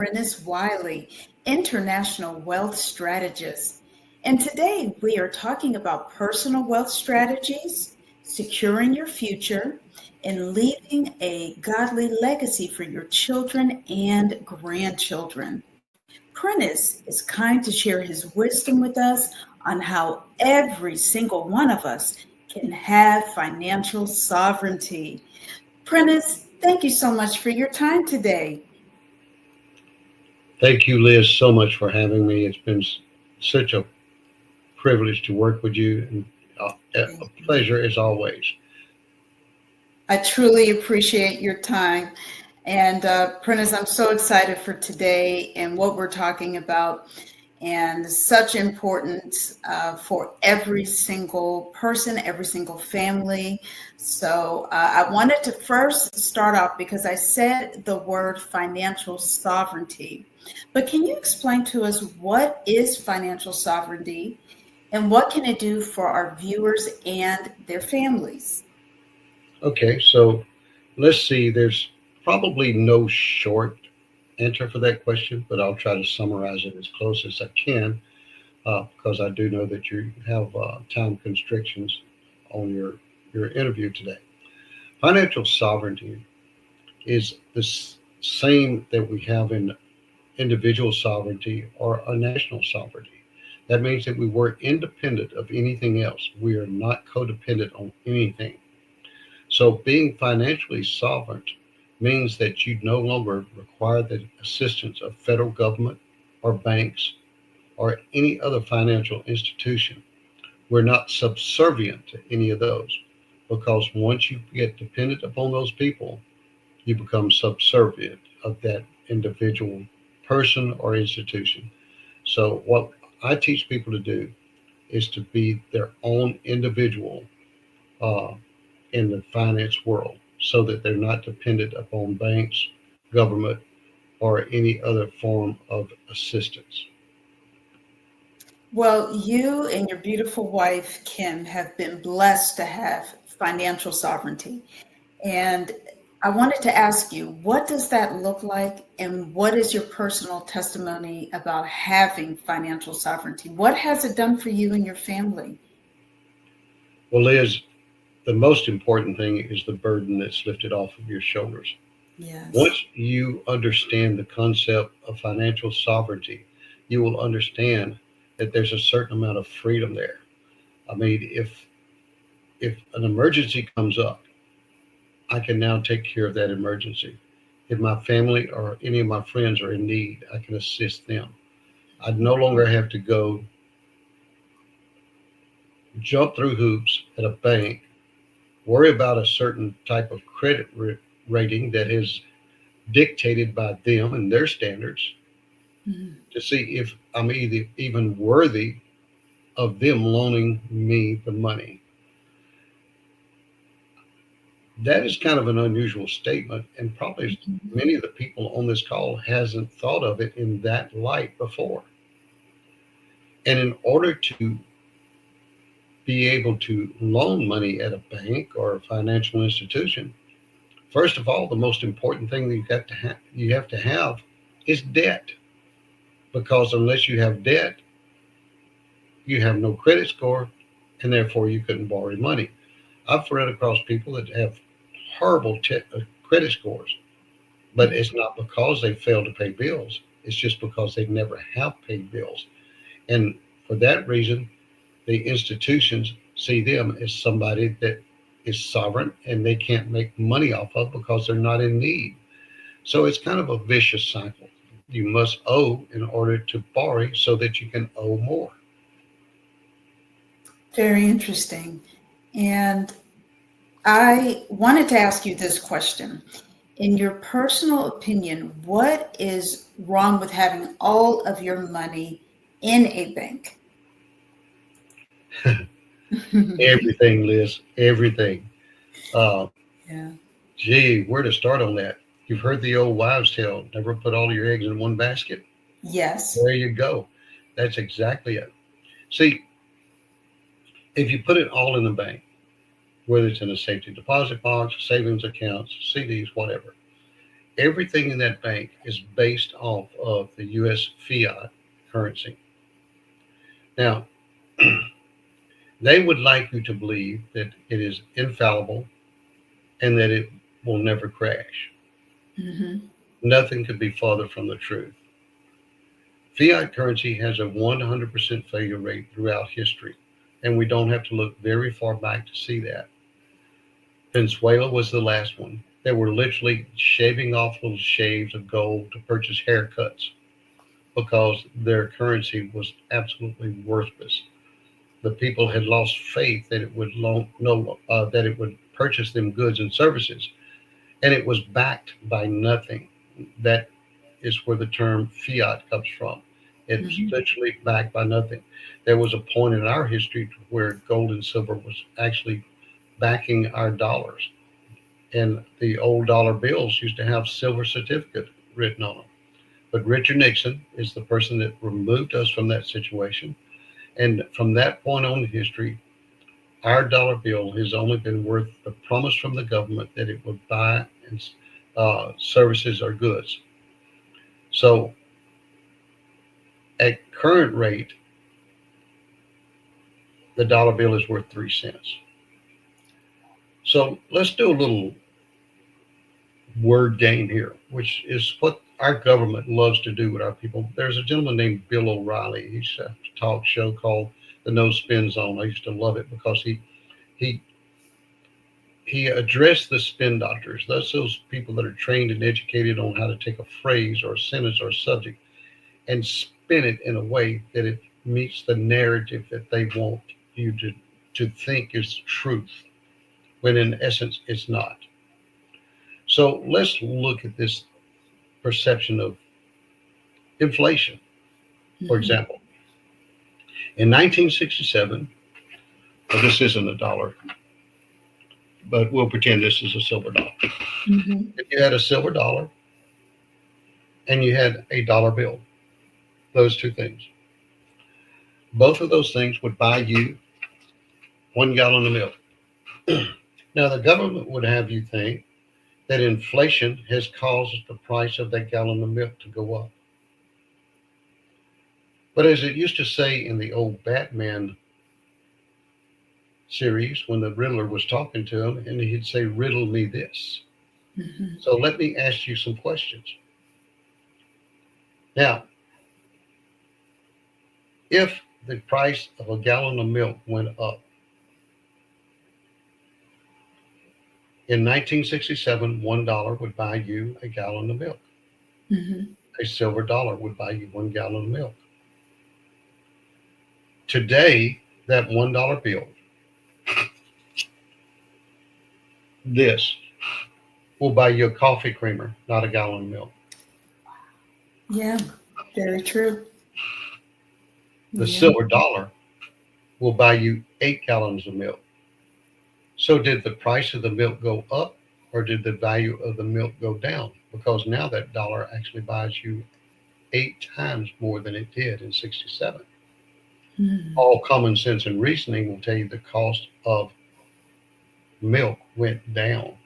Burnette Wiley, International Wealth Strategist. And today we are talking about personal wealth strategies, securing your future, and leaving a godly legacy for your children and grandchildren. Prentice is kind to share his wisdom with us on how every single one of us can have financial sovereignty. Prentice, thank you so much for your time today. Thank you, Liz, so much for having me. It's been such a privilege to work with you, and a pleasure as always. I truly appreciate your time. And Prentice, I'm so excited for today and what we're talking about, and such importance for every single person, every single family. So I wanted to first start off because I said the word financial sovereignty. But can you explain to us what is financial sovereignty and what can it do for our viewers and their families? Okay, so let's see. There's probably no short answer for that question, but I'll try to summarize it as close as I can because I do know that you have time constrictions on your interview today. Financial sovereignty is the same that we have in individual sovereignty or a national sovereignty. That means that we were independent of anything else. We are not codependent on anything. So being financially sovereign means that you no longer require the assistance of federal government or banks or any other financial institution. We're not subservient to any of those because once you get dependent upon those people, you become subservient of that individual person or institution. So, what I teach people to do is to be their own individual uh, in the finance world so that they're not dependent upon banks, government, or any other form of assistance. Well, you and your beautiful wife, Kim, have been blessed to have financial sovereignty. And I wanted to ask you, what does that look like? And what is your personal testimony about having financial sovereignty? What has it done for you and your family? Well, Liz, the most important thing is the burden that's lifted off of your shoulders. Yes. Once you understand the concept of financial sovereignty, you will understand that there's a certain amount of freedom there. I mean, if an emergency comes up, I can now take care of that emergency. If my family or any of my friends are in need, I can assist them. I no longer have to go jump through hoops at a bank, worry about a certain type of credit rating that is dictated by them and their standards Mhm. to see if I'm even worthy of them loaning me the money. That is kind of an unusual statement, and probably many of the people on this call hasn't thought of it in that light before. And in order to be able to loan money at a bank or a financial institution, first of all, the most important thing that you have to have is debt, because unless you have debt, you have no credit score, and therefore you couldn't borrow money. I've run across people that have horrible credit scores, but it's not because they fail to pay bills. It's just because they never have paid bills. And for that reason, the institutions see them as somebody that is sovereign and they can't make money off of because they're not in need. So it's kind of a vicious cycle. You must owe in order to borrow so that you can owe more. Very interesting. And I wanted to ask you this question. In your personal opinion, what is wrong with having all of your money in a bank? Everything, Liz, everything. Uh, Yeah. Gee, where to start on that? You've heard the old wives' tale, never put all your eggs in one basket. Yes. There you go. That's exactly it. See, if you put it all in the bank, whether it's in a safety deposit box, savings accounts, CDs, whatever, everything in that bank is based off of the U.S. fiat currency. Now, they would like you to believe that it is infallible and that it will never crash. Mm-hmm. Nothing could be farther from the truth. Fiat currency has a 100% failure rate throughout history, and we don't have to look very far back to see that. Venezuela was the last one. They were literally shaving off little shaves of gold to purchase haircuts because their currency was absolutely worthless. The people had lost faith that it would that it would purchase them goods and services, and it was backed by nothing. That is where the term fiat comes from. It's Mm-hmm. literally backed by nothing. There was a point in our history where gold and silver was actually backing our dollars, and the old dollar bills used to have silver certificate written on them. But Richard Nixon is the person that removed us from that situation, and from that point on in history, our dollar bill has only been worth the promise from the government that it would buy services or goods. So at current rate, the dollar bill is worth 3 cents. So let's do a little word game here, which is what our government loves to do with our people. There's a gentleman named Bill O'Reilly. He's a talk show called The No Spin Zone. I used to love it because he he addressed the spin doctors. That's those people that are trained and educated on how to take a phrase or a sentence or a subject and spin it in a way that it meets the narrative that they want you to think is truth, when in essence it's not. So let's look at this perception of inflation. For Mm-hmm. example, in 1967, well, this isn't a dollar, but we'll pretend this is a silver dollar. Mm-hmm. If you had a silver dollar and you had a dollar bill, those two things, both of those things would buy you 1 gallon of milk. Now, the government would have you think that inflation has caused the price of that gallon of milk to go up. But as it used to say in the old Batman series, when the Riddler was talking to him, and he'd say, "Riddle me this." Mm-hmm. So let me ask you some questions. Now, if the price of a gallon of milk went up in 1967, $1 would buy you a gallon of milk. Mm-hmm. A silver dollar would buy you 1 gallon of milk. Today, that $1 bill, this will buy you a coffee creamer, not a gallon of milk. Yeah, very true. The Yeah. silver dollar will buy you 8 gallons of milk. So, did the price of the milk go up or did the value of the milk go down? Because now that dollar actually buys you 8 times more than it did in 67. Mm-hmm. All common sense and reasoning will tell you the cost of milk went down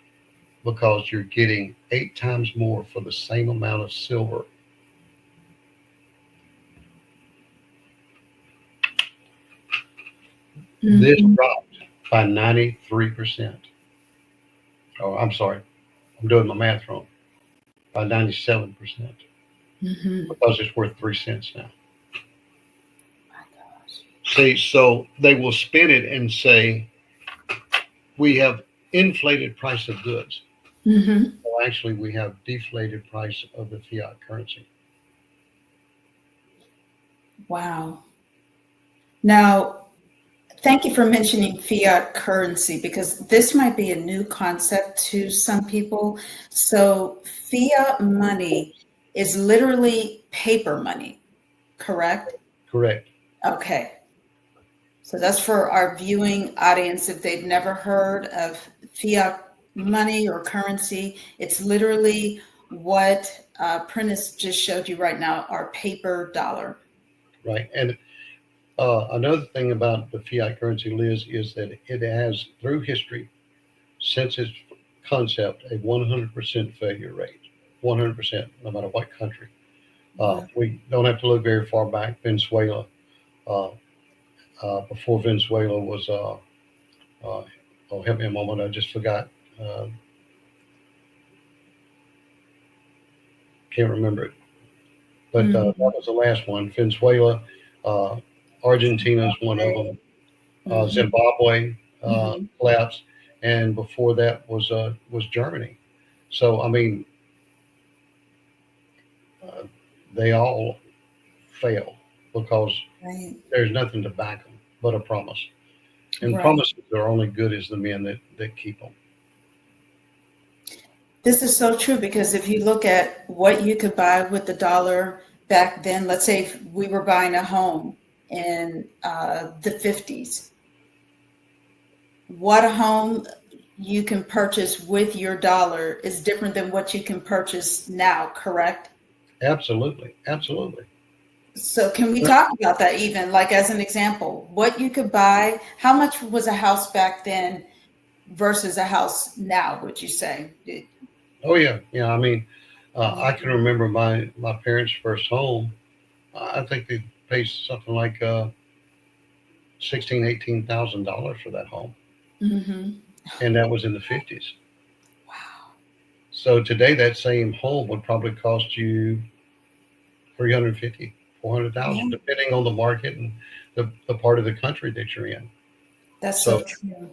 because you're getting 8 times more for the same amount of silver. This Mm-hmm. dropped by 93%. Oh, I'm sorry, I'm doing my math wrong. By 97% Mm-hmm. because it's worth 3 cents now. My gosh. See, so they will spin it and say, we have inflated price of goods. Mm-hmm. Well, actually, we have deflated price of the fiat currency. Wow. Now, thank you for mentioning fiat currency because this might be a new concept to some people. So, fiat money is literally paper money, correct? Correct. Okay. So, that's for our viewing audience. If they've never heard of fiat money or currency, it's literally what Prentice just showed you right now, our paper dollar. Right. And another thing about the fiat currency, Liz, is that it has, through history, since its concept, a 100% failure rate. 100%, no matter what country. Wow. We don't have to look very far back. Venezuela, uh, before Venezuela was, oh, help me a moment, I just forgot. Uh, can't remember it. But that Mhm. was the last one. Venezuela, uh, Argentina is one of them. Mhm. Zimbabwe Mhm. collapsed, and before that was Germany. So I mean, uh, they all fail because Right. there's nothing to back them but a promise, and Right. promises are only good as the men that keep them. This is so true because if you look at what you could buy with the dollar back then, let's say if we were buying a home in the 50s, what a home you can purchase with your dollar is different than what you can purchase now, correct? Absolutely, absolutely. So can we talk about that even like as an example, what you could buy, how much was a house back then versus a house now, would you say? Oh yeah, yeah. I mean, I can Mhm. remember my parents' first home. I think they paid something like 16, $18,000 for that home, Mhm. and that was in the 50s. Wow. So today, that same home would probably cost you 350, 400,000, Yeah, depending on the market and the part of the country that you're in. that's So so true.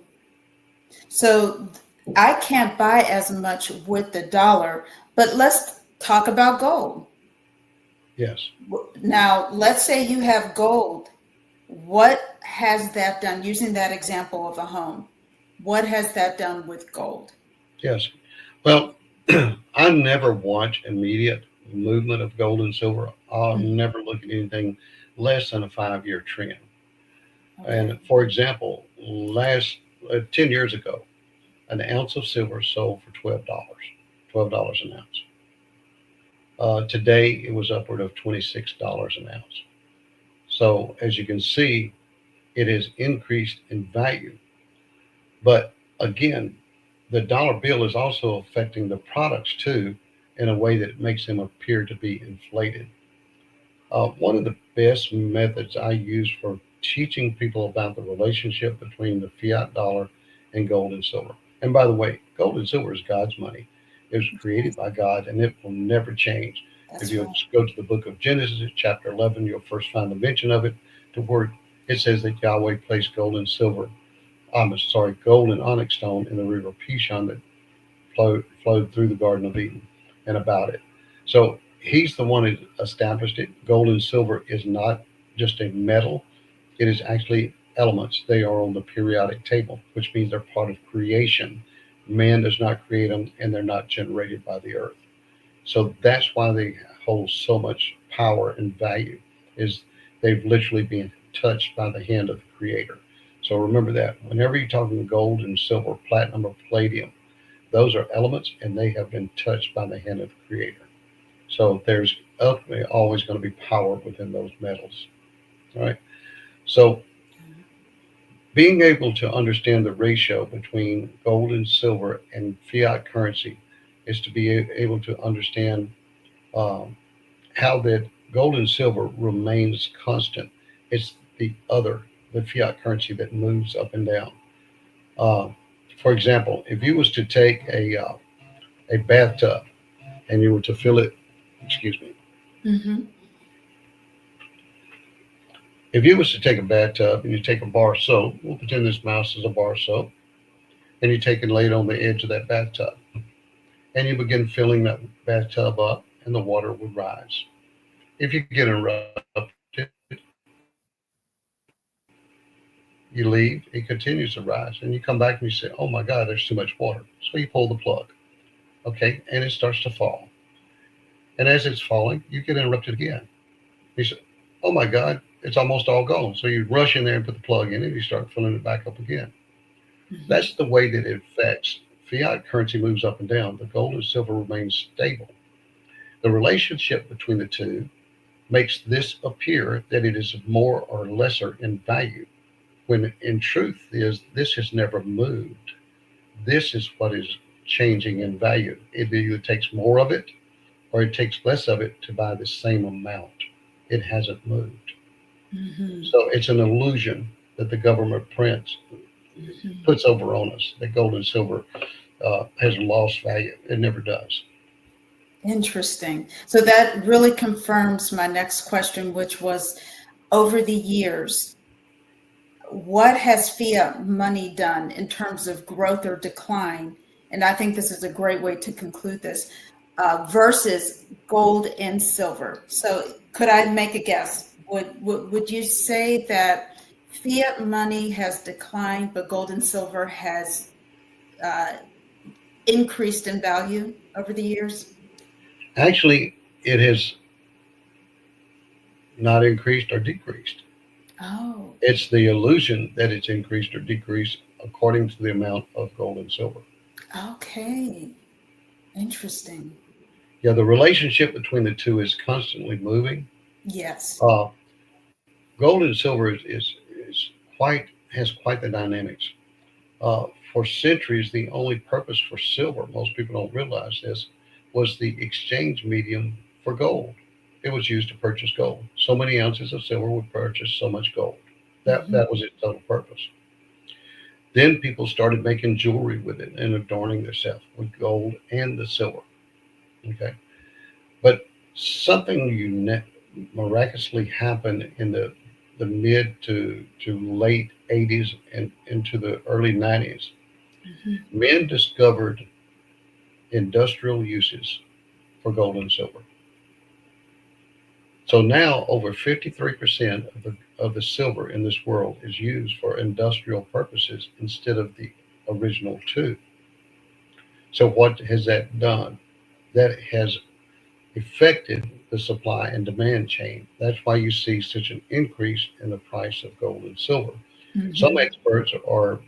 So I can't buy as much with the dollar, but let's talk about gold. yes, Now, let's say you have gold. What has that done? Using that example of a home, what has that done with gold? yes. Well, I never watch immediate movement of gold and silver. I'll Mhm. never look at anything less than a 5-year trend. Okay. And for example, last 10 years ago, an ounce of silver sold for $12 an ounce. Today, it was upward of $26 an ounce. So as you can see, it has increased in value. But again, the dollar bill is also affecting the products too in a way that makes them appear to be inflated. One of the best methods I use for teaching people about the relationship between the fiat dollar and gold and silver. And by the way, gold and silver is God's money. It was created by God and it will never change. If That's you right. go to the book of Genesis, chapter 11, you'll first find the mention of it to where it says that Yahweh placed gold and silver, I'm sorry, gold and onyx stone in the river Pishon that flowed through the Garden of Eden and about it. So he's the one who established it. Gold and silver is not just a metal, it is actually elements. They are on the periodic table, which means they're part of creation. Man does not create them and they're not generated by the earth. So that's why they hold so much power and value is they've literally been touched by the hand of the creator. So remember that whenever you're talking gold and silver, platinum or palladium, those are elements and they have been touched by the hand of the creator. So there's ultimately always going to be power within those metals. All right. So being able to understand the ratio between gold and silver and fiat currency is to be able to understand um, how that gold and silver remains constant. It's the fiat currency that moves up and down. Uh, for example, if you was to take a bathtub and you were to fill it, excuse me, Hmm. if you was to take a bathtub and you take a bar of soap, we'll pretend this mouse is a bar of soap, and you take and lay it on the edge of that bathtub, and you begin filling that bathtub up, and the water would rise. If you get interrupted, you leave, it continues to rise, and you come back and you say, "Oh my God, there's too much water." So you pull the plug, okay, and it starts to fall. And as it's falling, you get interrupted again. You say, "Oh my God, it's almost all gone." So you rush in there and put the plug in, and you start filling it back up again. Hmm. That's the way that it affects. Fiat currency moves up and down. The gold and silver remains stable. The relationship between the two makes this appear that it is more or lesser in value, when in truth is this has never moved. This is what is changing in value. It either takes more of it or it takes less of it to buy the same amount. It hasn't moved. Mm-hmm. So it's an illusion that the government prints Mm-hmm. puts over on us that gold and silver has lost value. It never does. Interesting. So that really confirms my next question, which was over the years, what has fiat money done in terms of growth or decline? And I think this is a great way to conclude this versus gold and silver. So, could I make a guess? Would you say that fiat money has declined, but gold and silver has uh, increased in value over the years? Actually, it has not increased or decreased. Oh, It's the illusion that it's increased or decreased according to the amount of gold and silver. okay. Interesting. Yeah, the relationship between the two is constantly moving. Yes. Uh, Gold and silver is quite has quite the dynamics. For centuries, the only purpose for silver, most people don't realize this, was the exchange medium for gold. It was used to purchase gold. So many ounces of silver would purchase so much gold. Hmm. That was its total purpose. Then people started making jewelry with it and adorning themselves with gold and the silver. Okay, but something miraculously happened in the mid to late 80s and into the early 90s. Hmm. Men discovered industrial uses for gold and silver. So now over 53% of the silver in this world is used for industrial purposes instead of the original two. So what has that done? That has affected the supply and demand chain. That's why you see such an increase in the price of gold and silver. Some Hmm. experts are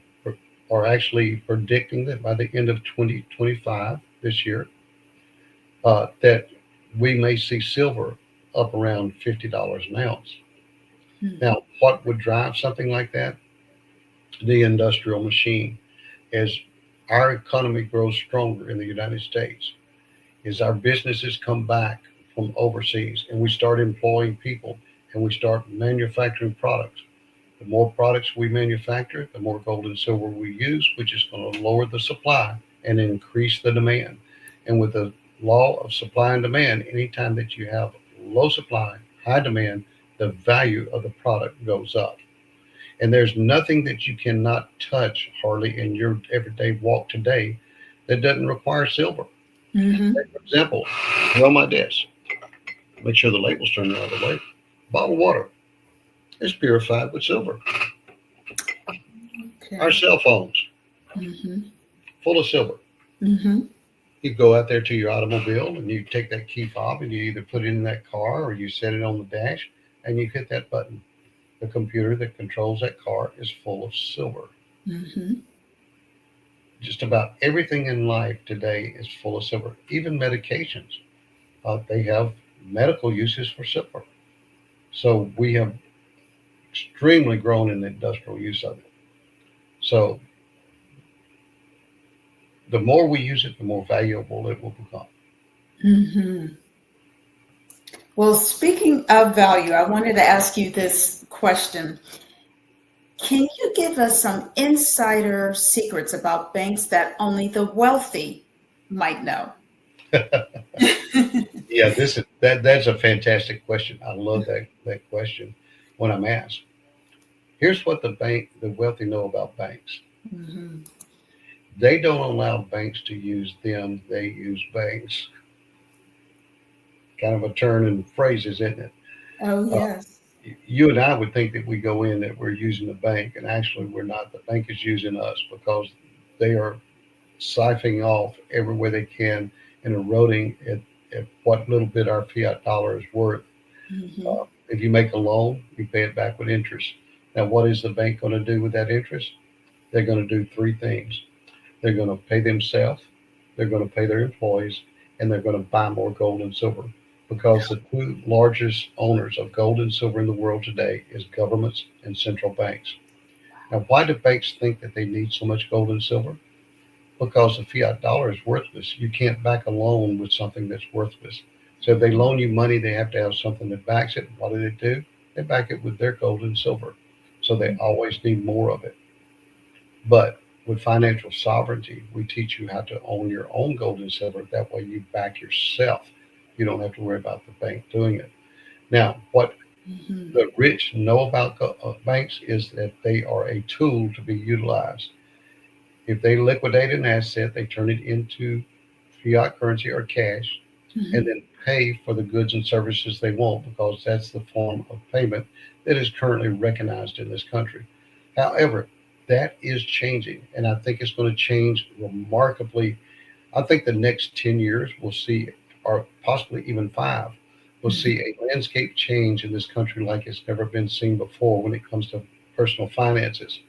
actually predicting that by the end of 2025 this year, that we may see silver up around $50 an ounce. Hmm. Now, what would drive something like that? The industrial machine. As our economy grows stronger in the United States, as our businesses come back from overseas and we start employing people and we start manufacturing products, the more products we manufacture, the more gold and silver we use, which is going to lower the supply and increase the demand. And with the law of supply and demand, anytime that you have low supply, high demand, the value of the product goes up. And there's nothing that you cannot touch hardly in your everyday walk today that doesn't require silver. Hmm. For example, here on my desk, make sure the label's turned the other way. Bottled water is purified with silver. Our Okay. cell phones, Hmm. full of silver. Hmm. You go out there to your automobile and you take that key fob and you either put it in that car or you set it on the dash and you hit that button. The computer that controls that car is full of silver. Hmm. Just about everything in life today is full of silver. Even medications, they have medical uses for silver. So we have extremely grown in the industrial use of it. So the more we use it, the more valuable it will become. Hmm. Well, speaking of value, I wanted to ask you this question. Can you give us some insider secrets about banks that only the wealthy might know? Yeah, this is that's a fantastic question. I love that question when I'm asked. Here's what the wealthy know about banks. Hmm. They don't allow banks to use them, they use banks. Kind of a turn in phrases, isn't it? Oh, Uh, yes. you and I would think that we go in that we're using the bank, and actually we're not. The bank is using us because they are siphoning off everywhere they can and eroding at what little bit our fiat dollar is worth. Hmm. If you make a loan, you pay it back with interest. Now, what is the bank going to do with that interest? They're going to do three things. They're going to pay themselves, they're going to pay their employees, and they're going to buy more gold and silver. Because the two largest owners of gold and silver in the world today is governments and central banks. Now, why do banks think that they need so much gold and silver? Because the fiat dollar is worthless. You can't back a loan with something that's worthless. So if they loan you money, they have to have something that backs it. What do? They back it with their gold and silver. So they always need more of it. But with financial sovereignty, we teach you how to own your own gold and silver. That way you back yourself. You don't have to worry about the bank doing it. Now, what Mhm. the rich know about banks is that they are a tool to be utilized. If they liquidate an asset, they turn it into fiat currency or cash and Mhm. then pay for the goods and services they want because that's the form of payment that is currently recognized in this country. However, that is changing, and I think it's going to change remarkably. I think the next 10 years we'll see, or possibly even five, we'll Mhm. see a landscape change in this country like it's never been seen before when it comes to personal finances.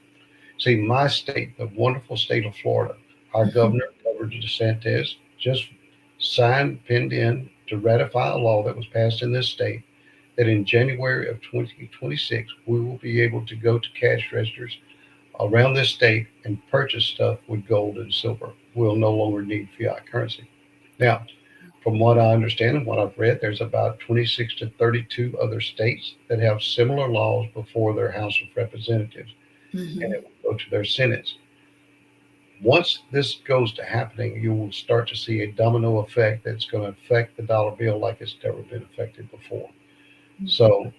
See, my state, the wonderful state of Florida, our Mhm. Governor DeSantis, just signed, pinned in to ratify a law that was passed in this state that in January of 2026, we will be able to go to cash registers around this state and purchase stuff with gold and silver. We'll no longer need fiat currency. Now, from what I understand and what I've read, there's about 26 to 32 other states that have similar laws before their House of Representatives, and Mhm. it will go to their Senates. Once this goes to happening, you will start to see a domino effect that's going to affect the dollar bill like it's never been affected before. So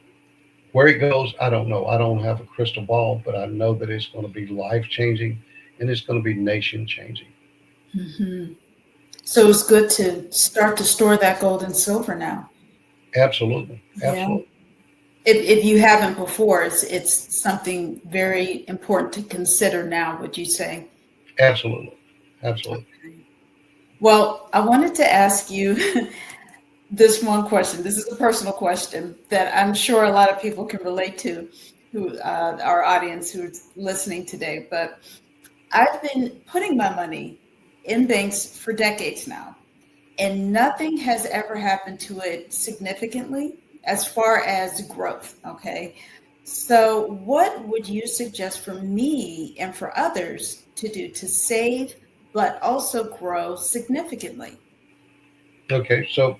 where it goes, I don't know. I don't have a crystal ball, but I know that it's going to be life changing and it's going to be nation changing. Mhm. So it's good to start to store that gold and silver now. Absolutely. Yeah. Absolutely. If you haven't before, it's something very important to consider now, would you say? Absolutely. Absolutely. Well, I wanted to ask you this one question. This is a personal question that I'm sure a lot of people can relate to, who our audience who's listening today. But I've been putting my money in banks for decades now, and nothing has ever happened to it significantly as far as growth. Okay. So, what would you suggest for me and for others to do to save but also grow significantly? Okay. So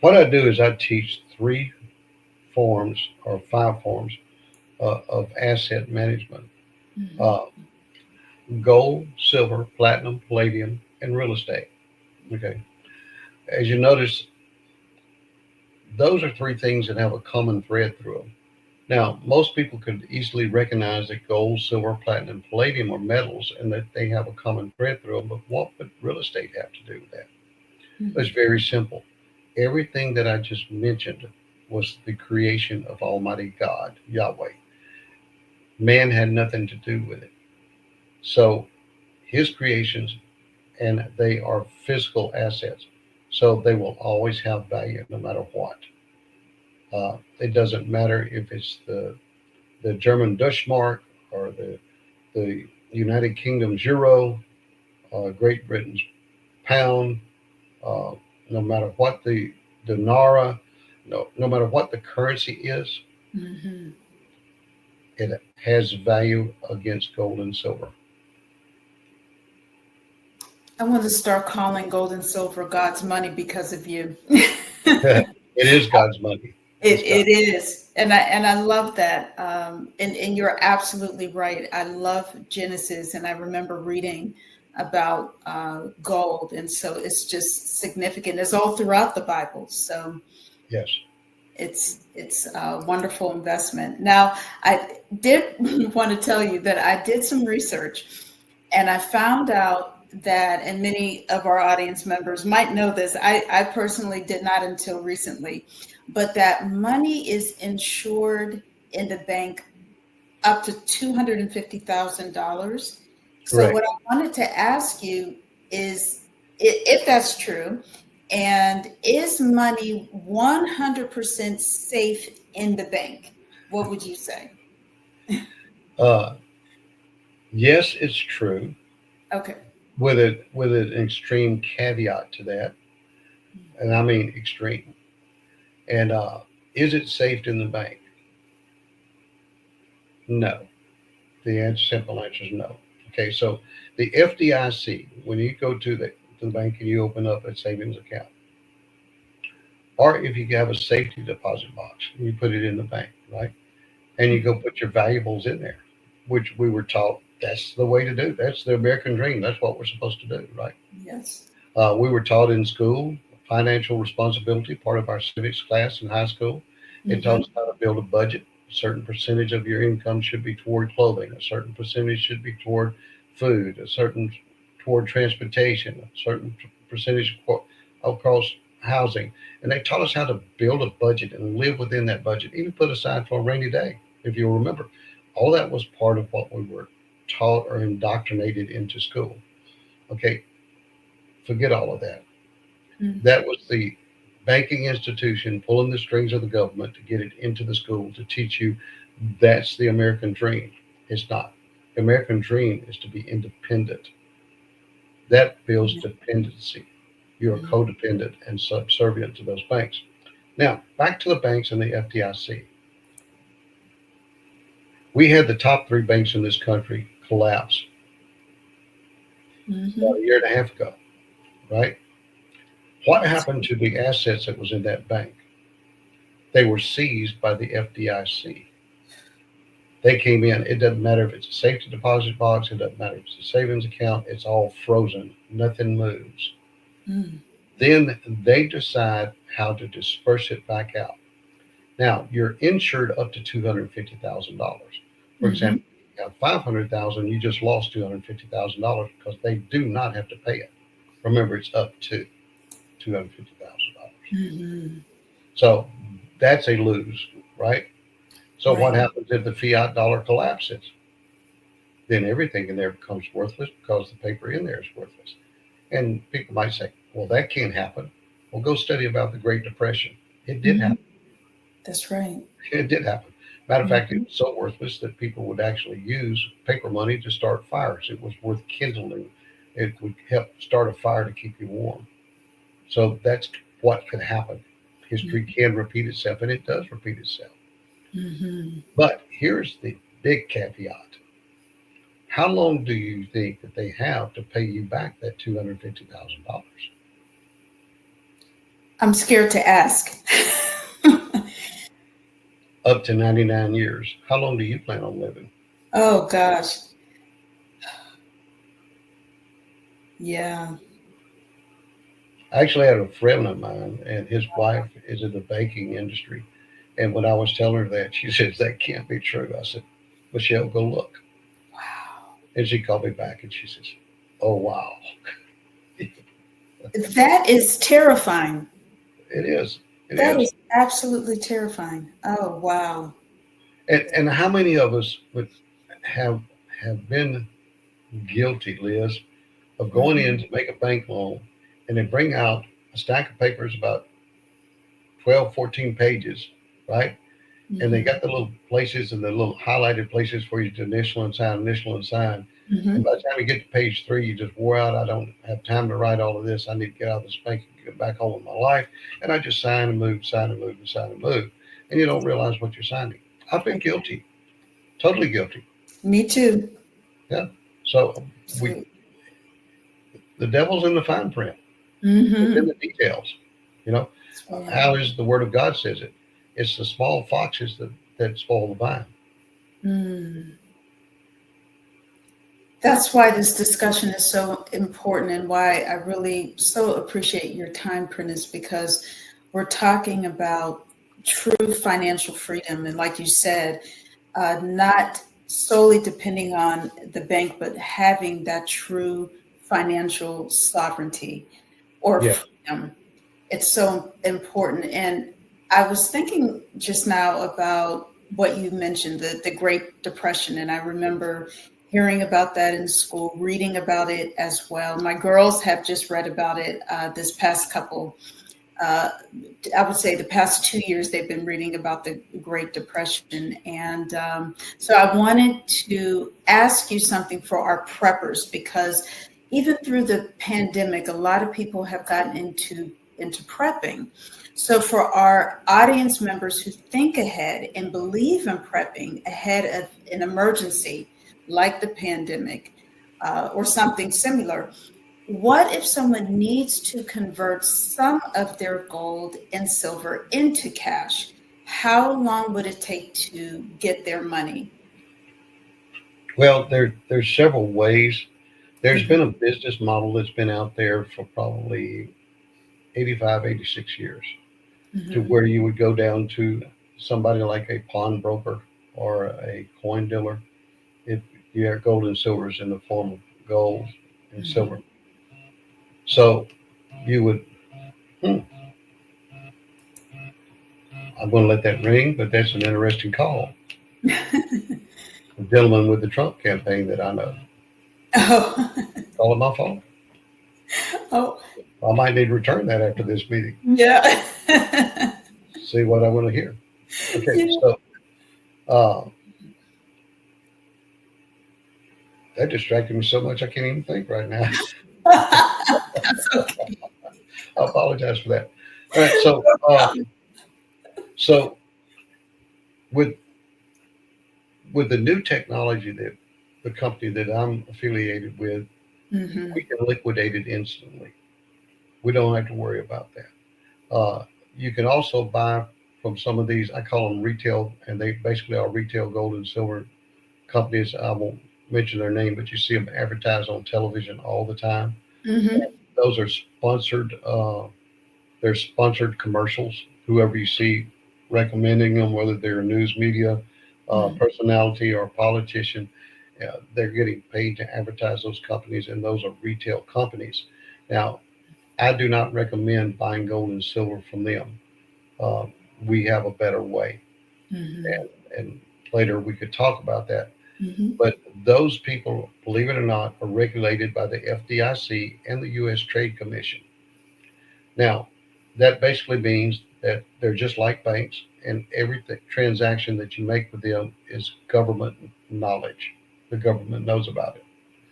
what I do is I teach three forms or five forms of asset management: Mhm. uh, gold, silver, platinum, palladium, and real estate. Okay. As you notice, those are three things that have a common thread through them. Now, most people could easily recognize that gold, silver, platinum, palladium are metals and that they have a common thread through them, but what would real estate have to do with that? It's Mhm. very simple. Everything that I just mentioned was the creation of Almighty God, Yahweh. Man had nothing to do with it. So his creations, and they are physical assets. So they will always have value no matter what. It doesn't matter if it's the German Deutschmark or the United Kingdom's euro, Great Britain's pound, uh, no matter what the Nara, no matter what the currency is, Mhm. it has value against gold and silver. I want to start calling gold and silver God's money because of you. It is God's money. It's God. It is, and I love that. And you're absolutely right. I love Genesis, and I remember reading about gold, and so it's just significant. It's all throughout the Bible, so Yes. it's a wonderful investment. Now, I did want to tell you that I did some research, and I found out that, and many of our audience members might know this, I personally did not until recently, but that money is insured in the bank up to $250,000. So, what Correct. I wanted to ask you is if that's true, and is money 100% safe in the bank? What would you say? Uh, yes, it's true. Okay. With an extreme caveat to that, and I mean extreme. And is it safe in the bank? No. The answer, simple answer is no. Okay, so the FDIC, when you go to the bank and you open up a savings account, Or if you have a safety deposit box and you put it in the bank, right? And you go put your valuables in there, which we were taught that's the way to do. That's the American dream. That's what we're supposed to do, right? Yes. We were taught in school financial responsibility, part of our civics class in high school. It taught Mm-hmm. us how to build a budget. A certain percentage of your income should be toward clothing. A certain percentage should be toward food. A certain toward transportation. A certain percentage across housing. And they taught us how to build a budget and live within that budget, even put aside for a rainy day, if you'll remember. All that was part of what we were taught or indoctrinated into school. Okay, forget all of that. Mm-hmm. That was the banking institution pulling the strings of the government to get it into the school to teach you that's the American dream. It's not. The American dream is to be independent. That builds dependency. You're codependent and subservient to those banks. Now, back to the banks and the FDIC. We had the top three banks in this country collapse Mm-hmm. about a year and a half ago, right? What happened to the assets that was in that bank? They were seized by the FDIC. They came in. It doesn't matter if it's a safety deposit box. It doesn't matter if it's a savings account. It's all frozen. Nothing moves. Mm-hmm. Then they decide how to disperse it back out. Now you're insured up to $250,000. For Mm-hmm. example, you have 500,000. You just lost $250,000 because they do not have to pay it. Remember, it's up to $250,000. Mm-hmm. So that's a lose, right? So what Right. happens if the fiat dollar collapses? Then everything in there becomes worthless because the paper in there is worthless. And people might say, well, that can't happen. Well, go study about the Great Depression. It did Mm-hmm. happen. That's right. It did happen. Matter of fact, it Mm-hmm. was so worthless that people would actually use paper money to start fires. It was worth kindling. It would help start a fire to keep you warm. So that's what could happen. History can repeat itself, and it does repeat itself. Mm-hmm. But here's the big caveat. How long do you think that they have to pay you back that $250,000? I'm scared to ask. Up to 99 years. How long do you plan on living? Oh gosh. Yeah. I actually had a friend of mine, and his wife is in the banking industry. And when I was telling her that, she says, that can't be true. I said, Michelle, go look. Wow. And she called me back and she says, oh, wow. That is terrifying. It is. It That is. is absolutely terrifying. Oh wow. And how many of us would have have been guilty, Liz, of going in Mm-hmm. to make a bank loan and they bring out a stack of papers about 12, 14 pages, right? And they Mm-hmm. got the little places and the little highlighted places for you to initial and sign, initial and sign. And Mm-hmm. by the time you get to page three, you just wore out. I don't have time to write all of this. I need to get out of this bank and get back home with my life. And I just sign and move, sign and move, and sign and move. And you don't realize what you're signing. I've been guilty, totally guilty. Me too. Yeah. So we, Sweet. the devil's in the fine print. It's in Mm-hmm. the details. You know, Sweet. how is the word of God says it? It's the small foxes that spoil the vine. Mm. That's why this discussion is so important and why I really so appreciate your time, Prentice, because we're talking about true financial freedom. And like you said, not solely depending on the bank, but having that true financial sovereignty or Yeah. freedom. It's so important. And I was thinking just now about what you mentioned, the Great Depression. And I remember hearing about that in school, reading about it as well. My girls have just read about it this past couple, uh, I would say the past 2 years, they've been reading about the Great Depression. And so I wanted to ask you something for our preppers, because even through the pandemic, a lot of people have gotten into prepping. So for our audience members who think ahead and believe in prepping ahead of an emergency like the pandemic or something similar, what if someone needs to convert some of their gold and silver into cash? How long would it take to get their money? Well, there's several ways. There's been Mhm, a business model that's been out there for probably 85, 86 years, to mhm, where you would go down to somebody like a pawnbroker or a coin dealer. If you have gold and silver is in the form of gold and silver. mhm. So you would, hmm, I'm going to let that ring, but that's an interesting call. The gentleman with the Trump campaign that I know, Oh, call it my phone. oh, I might need to return that after this meeting. yeah. See what I want to hear. Okay, Yeah. so uh, that distracted me so much I can't even think right now. That's okay. I apologize for that. All right, so with the new technology that the company that I'm affiliated with, we Mhm, can liquidate it instantly. We don't have to worry about that. You can also buy from some of these, I call them retail, and they basically are retail gold and silver companies. I won't mention their name, but you see them advertised on television all the time. mhm, Those are sponsored. They're sponsored commercials. Whoever you see recommending them, whether they're a news media mhm, personality or a politician, they're getting paid to advertise those companies, and those are retail companies. Now, I do not recommend buying gold and silver from them. Uh, we have a better way, mhm, and later we could talk about that. mhm, But those people, believe it or not, are regulated by the FDIC and the U.S. Trade Commission. Now, that basically means that they're just like banks, and every transaction that you make with them is government knowledge. The government knows about it.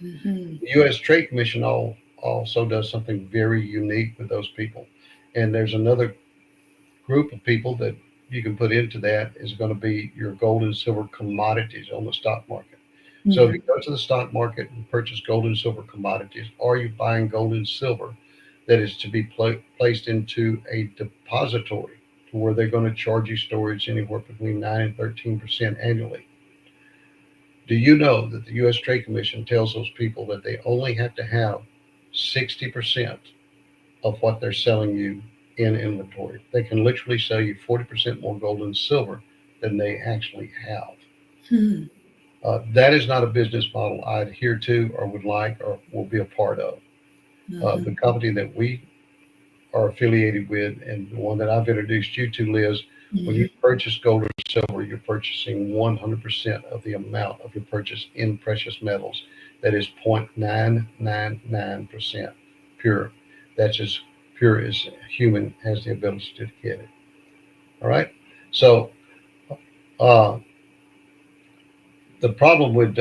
mhm, The U.S. Trade Commission also does something very unique with those people. And there's another group of people that you can put into that is going to be your gold and silver commodities on the stock market. So if you mhm, go to the stock market and purchase gold and silver commodities, or you buying gold and silver that is to be placed into a depository to where they're going to charge you storage anywhere between 9 and 13% annually. Do you know that the U.S. Trade Commission tells those people that they only have to have 60% of what they're selling you in inventory? They can literally sell you 40% more gold and silver than they actually have. mhm, That is not a business model I adhere to or would like or will be a part of. The mhm, company that we are affiliated with and the one that I've introduced you to, Liz, when you mhm. purchase gold or silver, you're purchasing 100% of the amount of your purchase in precious metals. That is 0.999% pure. That's as pure as human has the ability to get it. All right. So uh, the problem with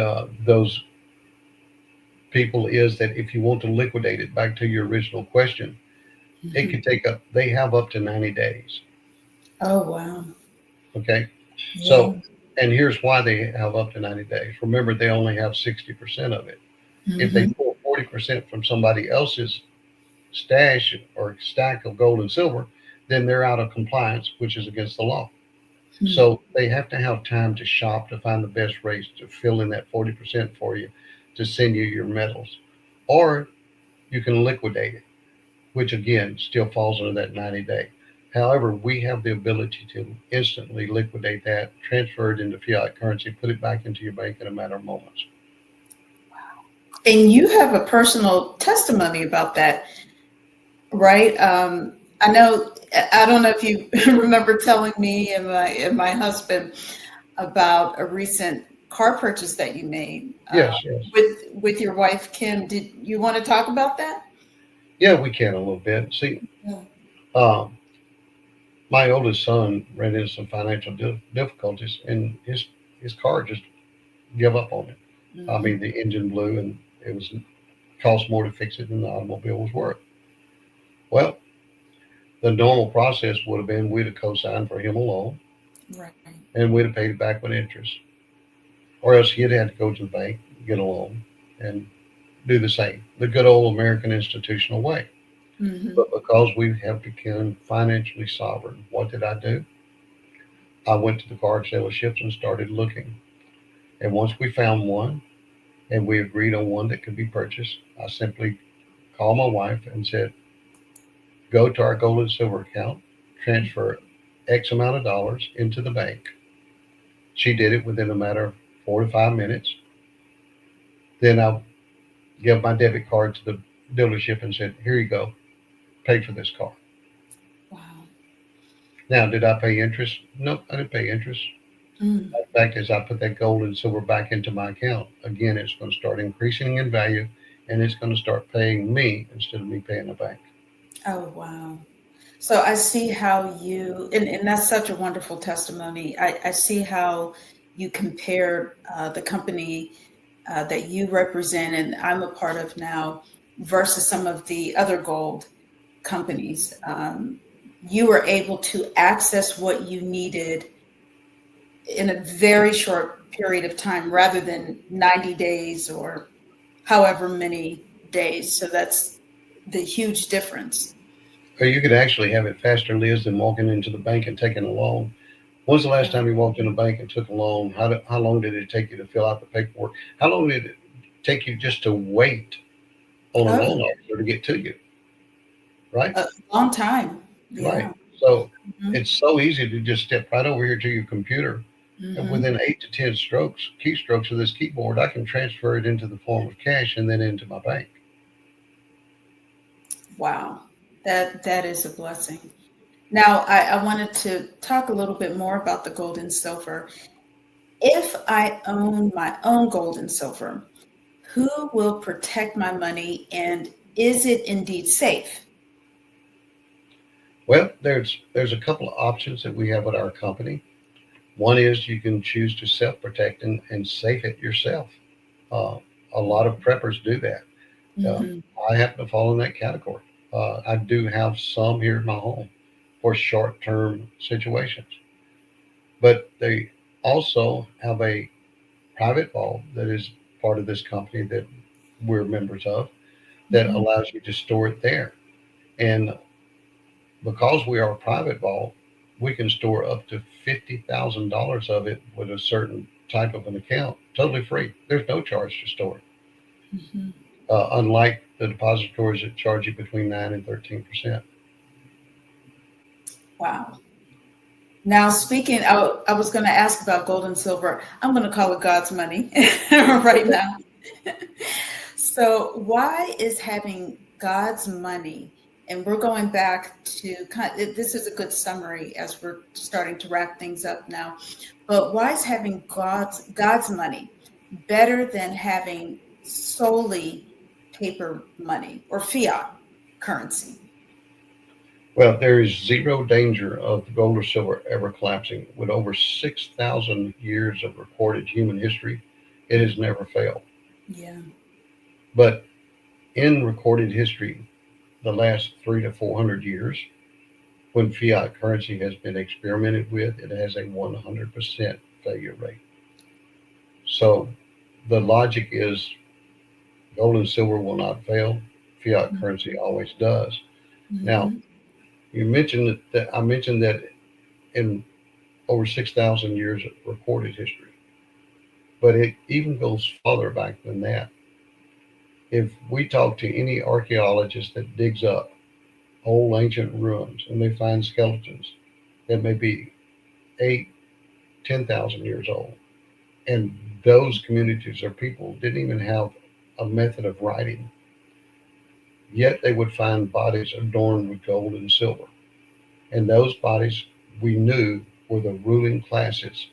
those people is that if you want to liquidate it, back to your original question, it Mhm. could take up, they have up to 90 days. Oh, wow. Okay. Yeah. So, and here's why they have up to 90 days. Remember, they only have 60% of it. If they Mhm, pull 40% from somebody else's stash or stack of gold and silver, then they're out of compliance, which is against the law. mhm. So they have to have time to shop to find the best rates to fill in that 40% for you to send you your metals. Or you can liquidate it, which again still falls under that 90-day. However, we have the ability to instantly liquidate that, transfer it into fiat currency, put it back into your bank in a matter of moments. And you have a personal testimony about that, right? I know. I don't know if you remember telling me and my husband about a recent car purchase that you made Yes, yes. with your wife Kim. Did you want to talk about that? Yeah, we can a little bit. See, Yeah. um, my oldest son ran into some financial difficulties, and his car just gave up on him. I Hmm. mean, the engine blew, and it was cost more to fix it than the automobile was worth. Well, the normal process would have been we'd have co-signed for him a loan, Right. and we'd have paid it back with interest, or else he'd had to go to the bank get a loan and do the same, the good old American institutional way. Mm-hmm. But because we have become financially sovereign, what did I do? I went to the car dealerships and started looking. And once we found one and we agreed on one that could be purchased, I simply called my wife and said, go to our gold and silver account, transfer X amount of dollars into the bank. She did it within a matter of 4 to 5 minutes. Then I gave my debit card to the dealership and said, here you go, pay for this car. Wow. Now, did I pay interest? Nope, I didn't pay interest. Mm. The fact is, I put that gold and silver back into my account. Again, it's going to start increasing in value and it's going to start paying me instead of me paying the bank. Oh, wow. So I see how and that's such a wonderful testimony. I see how you compare the company that you represent and I'm a part of now versus some of the other gold companies. You were able to access what you needed in a very short period of time rather than 90 days or however many days. So that's the huge difference. Or you could actually have it faster, Liz, than walking into the bank and taking a loan. When's the last time you walked in a bank and took a loan? How long did it take you to fill out the paperwork? How long did it take you just to wait on a Oh, loan officer to get to you? Right? a long time. Right. Yeah. So Mhm. it's so easy to just step right over here to your computer. And Mhm. within 8 to 10 strokes, keystrokes of this keyboard, I can transfer it into the form of cash and then into my bank. Wow. That is a blessing. Now, I wanted to talk a little bit more about the gold and silver. If I own my own gold and silver, who will protect my money and is it indeed safe? Well, there's a couple of options that we have at our company. One is you can choose to self protect and safe it yourself. Uh, a lot of preppers do that. Uh, Hmm. I happen to fall in that category. I do have some here in my home for short term situations, but they also have a private vault that is part of this company that we're members of that Hmm. allows you to store it there. And because we are a private vault, we can store up to $50,000 of it with a certain type of an account, totally free. There's no charge to store it, Hmm. unlike the depositories that charge you between 9 and 13%. Wow. Now, speaking, I was going to ask about gold and silver. I'm going to call it God's money right now. So, why is having God's money, and we're going back to this is a good summary as we're starting to wrap things up now, but why is having God's money better than having solely paper money or fiat currency? Well, there is zero danger of gold or silver ever collapsing. With over 6,000 years of recorded human history, it has never failed. Yeah. But in recorded history, the last 300 to 400 years, when fiat currency has been experimented with, it has a 100% failure rate. So the logic is gold and silver will not fail. Fiat currency always does. Now, Mm-hmm. you mentioned that I mentioned that in over 6,000 years of recorded history, but it even goes farther back than that. If we talk to any archaeologist that digs up old ancient ruins and they find skeletons that may be 8, 10,000 years old, and those communities or people didn't even have a method of writing, yet they would find bodies adorned with gold and silver. And those bodies we knew were the ruling classes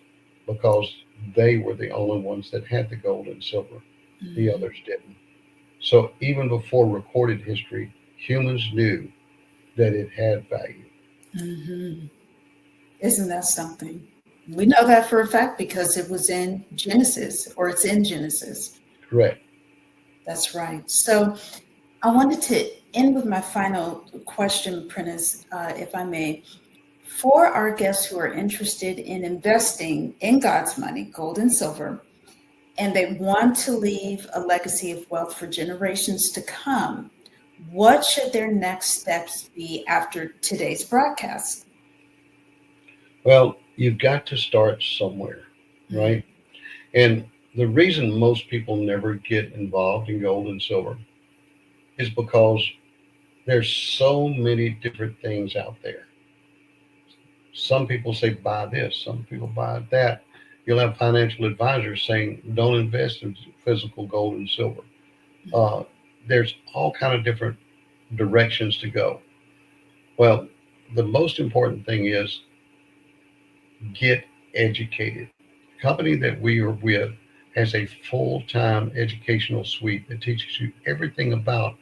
because they were the only ones that had the gold and silver. The Mm-hmm. others didn't. So even before recorded history, humans knew that it had value. Mm-hmm. Isn't that something? We know that for a fact because it was in Genesis, or it's in Genesis. Correct. That's right. So I wanted to end with my final question, Prentice, if I may. For our guests who are interested in investing in God's money, gold and silver, and they want to leave a legacy of wealth for generations to come, what should their next steps be after today's broadcast? Well, you've got to start somewhere, Mhm. right? And the reason most people never get involved in gold and silver is because there's so many different things out there. Some people say buy this, some people buy that. You'll have financial advisors saying don't invest in physical gold and silver. Uh, there's all kind of different directions to go. Well, the most important thing is get educated. The company that we are with has a full-time educational suite that teaches you everything about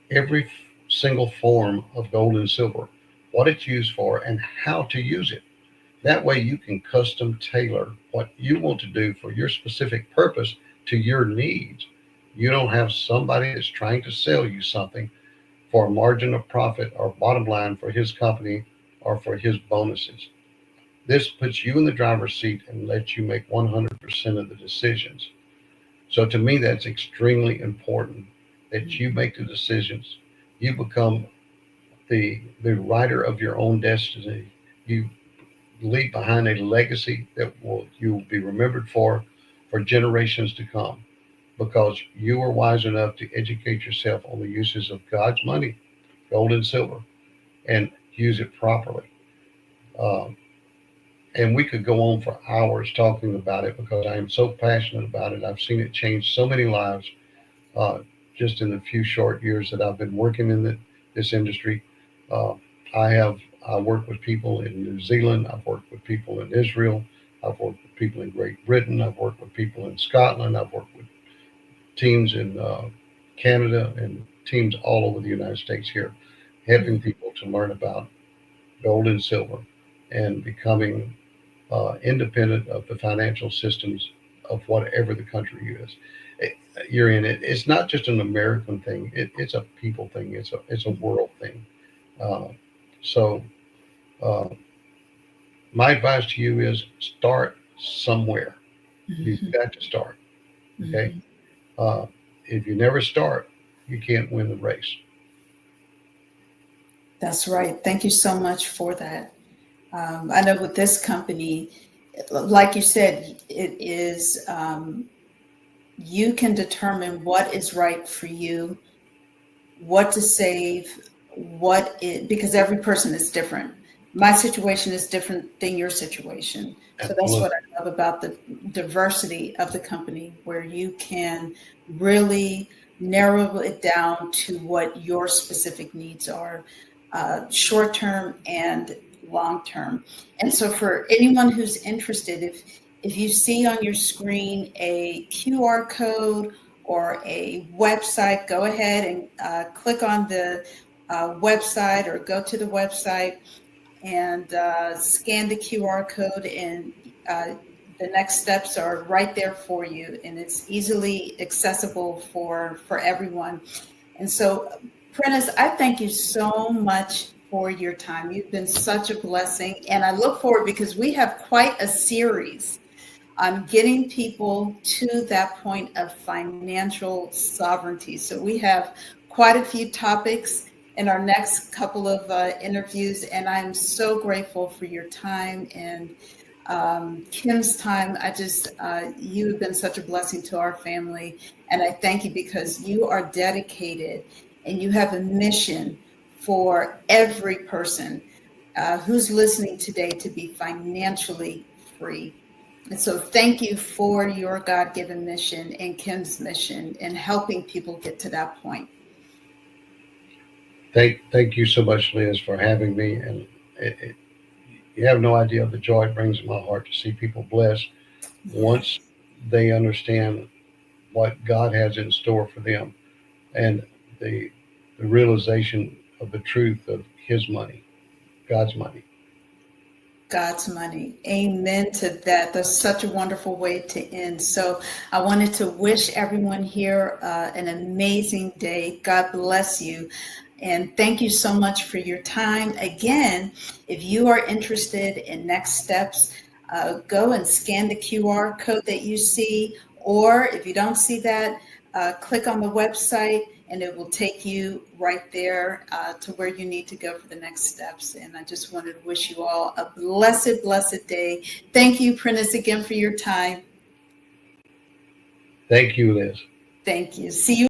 every single form of gold and silver, what it's used for, and how to use it. That way you can custom tailor what you want to do for your specific purpose to your needs. You don't have somebody that's trying to sell you something for a margin of profit or bottom line for his company or for his bonuses. This puts you in the driver's seat and lets you make 100% of the decisions. So to me, that's extremely important that you make the decisions. You become the writer of your own destiny. You leave behind a legacy that will you will be remembered for generations to come because you are wise enough to educate yourself on the uses of God's money, gold and silver, and use it properly. Um, and we could go on for hours talking about it because I am so passionate about it. I've seen it change so many lives uh, just in the few short years that I've been working in this industry. Uh, I have I work with people in New Zealand. I've worked with people in Israel. I've worked with people in Great Britain. I've worked with people in Scotland. I've worked with teams in Canada and teams all over the United States here, helping people to learn about gold and silver and becoming independent of the financial systems of whatever the country is. You're in it. It's not just an American thing. It's a people thing. It's a world thing. Uh, so uh, my advice to you is start somewhere. You've Mhm. got to start. Okay. Mhm. Uh, if you never start, you can't win the race. That's right. Thank you so much for that. I know with this company, like you said, it is you can determine what is right for you, what to save, because every person is different. My situation is different than your situation. So that's what Absolutely. I love about the diversity of the company, where you can really narrow it down to what your specific needs are, short term and long term. And so for anyone who's interested, if you see on your screen a QR code or a website, go ahead and click on the website or go to the website and scan the QR code, and the next steps are right there for you, and it's easily accessible for everyone. And so, Prentice, I thank you so much for your time. You've been such a blessing, and I look forward because we have quite a series on getting people to that point of financial sovereignty. So we have quite a few topics in our next couple of interviews, and I'm so grateful for your time and Kim's time. You have been such a blessing to our family, and I thank you because you are dedicated and you have a mission for every person who's listening today to be financially free. And so thank you for your God given mission and Kim's mission in helping people get to that point. Thank you so much, Liz, for having me. And it, you have no idea of the joy it brings in my heart to see people blessed once Yes. they understand what God has in store for them and the the realization of the truth of His money, God's money. God's money. Amen to that. That's such a wonderful way to end. So I wanted to wish everyone here an amazing day. God bless you. And thank you so much for your time. Again, if you are interested in next steps, go and scan the QR code that you see, Or if you don't see that, click on the website and it will take you right there to where you need to go for the next steps. And I just wanted to wish you all a blessed, blessed day. Thank you, Prentice, again for your time. Thank you, Liz. Thank you. See you